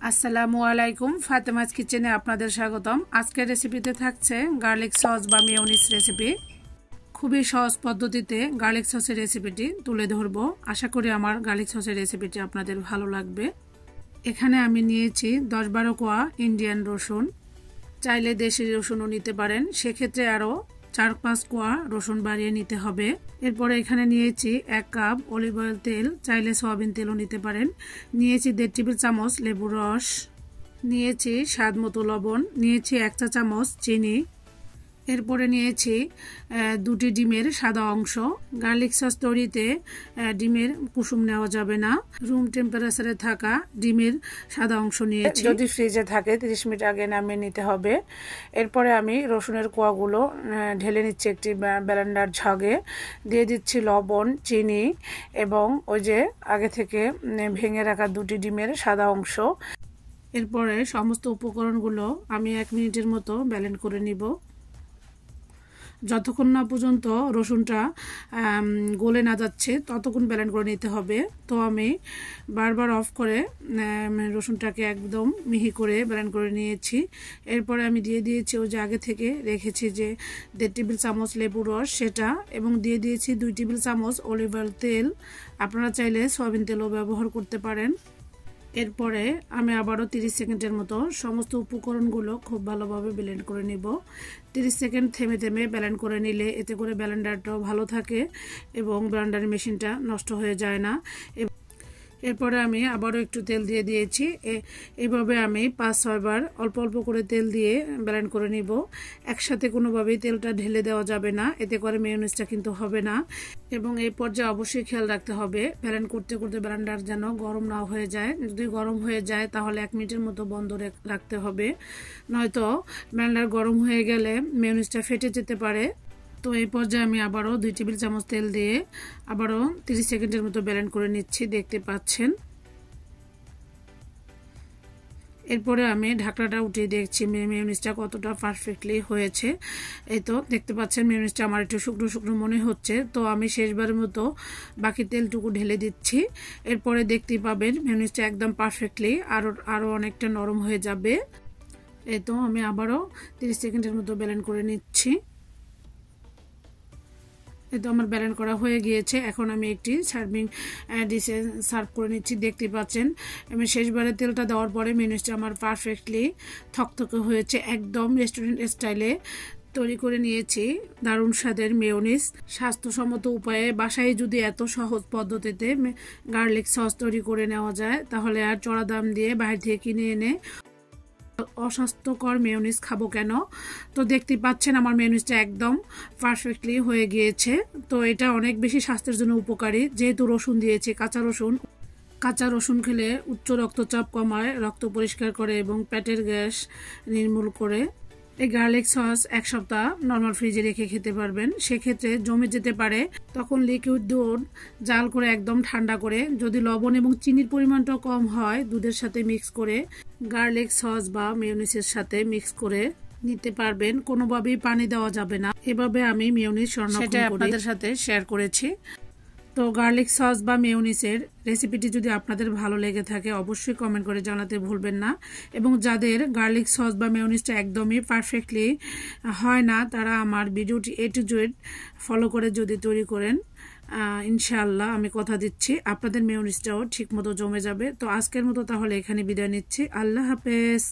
আসসালামু আলাইকুম, ফাতেমাস কিচেনে আপনাদের স্বাগতম। আজকের রেসিপিতে থাকছে গার্লিক সস বা মেয়োনিজ রেসিপি। খুবই সহজ পদ্ধতিতে গার্লিক সসের রেসিপিটি তুলে ধরবো। আশা করি আমার গার্লিক সসের রেসিপিটি আপনাদের ভালো লাগবে। এখানে আমি নিয়েছি 10-12 কোয়া ইন্ডিয়ান রসুন। চাইলে দেশি রসুনও নিতে পারেন, সেক্ষেত্রে আরও 4-5 কোয়া রসুন বাড়িয়ে নিতে হবে। এরপরে এখানে নিয়েছি 1 কাপ অলিভ অয়েল তেল, চাইলে সয়াবিন তেলও নিতে পারেন। নিয়েছি 1.5 টেবিল চামচ লেবুর রস, নিয়েছি স্বাদ মতো লবণ, নিয়েছি 1 চা চামচ চিনি। এরপরে নিয়েছি 2টি ডিমের সাদা অংশ। গার্লিক সস তৈরিতে ডিমের কুসুম নেওয়া যাবে না, রুম টেম্পারেচারে থাকা ডিমের সাদা অংশ নিয়েছি। যদি ফ্রিজে থাকে 30 মিনিট আগে নামিয়ে নিতে হবে। এরপরে আমি রসুনের কোয়াগুলো ঢেলে নিচ্ছি একটি ব্লেন্ডার ঝাগে, দিয়ে দিচ্ছি লবণ, চিনি এবং ওই যে আগে থেকে ভেঙে রাখা 2টি ডিমের সাদা অংশ। এরপরে সমস্ত উপকরণগুলো আমি 1 মিনিটের মতো ব্লেন্ড করে নিব, যতক্ষণ না পর্যন্ত রসুনটা গলে না যাচ্ছে ততক্ষণ ব্লেন্ড করে নিতে হবে। তো আমি বারবার অফ করে রসুনটাকে একদম মিহি করে ব্লেন্ড করে নিয়েছি। এরপরে আমি দিয়ে দিয়েছি ওই যে আগে থেকে রেখেছি যে 1.5 টেবিল চামচ লেবুর রস সেটা, এবং দিয়ে দিয়েছি 2 টেবিল চামচ অলিভ অয়েল তেল। আপনারা চাইলে সয়াবিন তেলও ব্যবহার করতে পারেন। এরপরে আমি আবারও 30 সেকেন্ডের মতো সমস্ত উপকরণগুলো খুব ভালোভাবে ব্লেন্ড করে নিব। 30 সেকেন্ড থেমে থেমে ব্লেন্ড করে নিলে এতে করে ব্লেন্ডারটাও ভালো থাকে এবং ব্লেন্ডারের মেশিনটা নষ্ট হয়ে যায় না। এরপরে আমি আবারও একটু তেল দিয়ে দিয়েছি। এইভাবে আমি 5-6 বার অল্প অল্প করে তেল দিয়ে ব্লেন্ড করে নিব। একসাথে কোনোভাবেই তেলটা ঢেলে দেওয়া যাবে না, এতে করে মেয়োনিজটা কিন্তু হবে না। এবং এই পর্যায়ে অবশ্যই খেয়াল রাখতে হবে ব্লেন্ড করতে করতে ব্লেন্ডার যেন গরম না হয়ে যায়। যদি গরম হয়ে যায় তাহলে 1 মিনিটের মতো বন্ধ রাখতে হবে, নয়তো ব্লেন্ডার গরম হয়ে গেলে মেয়োনিজটা ফেটে যেতে পারে। তো এই পর্যায়ে আমি আবারও 2 টেবিল চামচ তেল দিয়ে আবারও 30 সেকেন্ডের মতো ব্লেন্ড করে নিচ্ছি, দেখতে পাচ্ছেন। এরপরে আমি ঢাকনাটা উঠিয়ে দেখছি মেয়োনিজটা কতটা পারফেক্টলি হয়েছে। এই তো দেখতে পাচ্ছেন মেয়োনিজটা আমার একটু শুকনো শুকনো মনে হচ্ছে। তো আমি শেষবারের মতো বাকি তেলটুকু ঢেলে দিচ্ছি। এরপরে দেখতেই পাবেন মেয়োনিজটা একদম পারফেক্টলি আরও অনেকটা নরম হয়ে যাবে। এই তো আমি আবারও 30 সেকেন্ডের মতো ব্লেন্ড করে নিচ্ছি। এই তো আমার ব্লেন্ড করা হয়ে গিয়েছে। এখন আমি একটি সার্ভিং ডিশে সার্ভ করে নিচ্ছি। দেখতে পাচ্ছেন আমি শেষবারে তেলটা দেওয়ার পরে মেয়োনিজটা আমার পারফেক্টলি থকথকে হয়েছে, একদম রেস্টুরেন্ট স্টাইলে তৈরি করে নিয়েছি দারুণ স্বাদের মেয়োনিজ। স্বাস্থ্যসম্মত উপায়ে বাসায় যদি এত সহজ পদ্ধতিতে গার্লিক সস তৈরি করে নেওয়া যায় তাহলে আর চড়া দাম দিয়ে বাইরে থেকে কিনে এনে অস্বাস্থ্যকর মেয়োনিজ খাবো কেন। তো দেখতে পাচ্ছেন আমার মেয়োনিজটা একদম পারফেক্টলি হয়ে গিয়েছে। তো এটা অনেক বেশি স্বাস্থ্যের জন্য উপকারী, যেহেতু রসুন দিয়েছি, কাঁচা রসুন খেলে উচ্চ রক্তচাপ কমায়, রক্ত পরিষ্কার করে এবং পেটের গ্যাস নির্মূল করে। এই গার্লিক সস 1 সপ্তাহ নর্মাল ফ্রিজে রেখে খেতে পারবেন। সেক্ষেত্রে জমে যেতে পারে, তখন লিকুইড দুধ জাল করে একদম ঠান্ডা করে, যদি লবণ এবং চিনির পরিমাণটাও কম হয়, দুধের সাথে মিক্স করে গার্লিক সস বা মেয়োনিজের সাথে মিক্স করে নিতে পারবেন। কোনোভাবেই পানি দেওয়া যাবে না। এভাবে আমি মেয়োনিজ সেটা আপনাদের সাথে শেয়ার করেছি। তো গার্লিক সস বা মেয়োনিজের রেসিপিটি যদি আপনাদের ভালো লেগে থাকে অবশ্যই কমেন্ট করে জানাতে ভুলবেন না। এবং যাদের গার্লিক সস বা মেয়োনিজটা একদমই পারফেক্টলি হয় না, তারা আমার ভিডিওটি A to Z ফলো করে যদি তৈরি করেন, ইনশাআল্লাহ আমি কথা দিচ্ছি আপনাদের মেয়োনিজটাও ঠিক মতো জমে যাবে। তো আজকের মতো তাহলে এখানে বিদায় নিচ্ছি। আল্লাহ হাফেজ।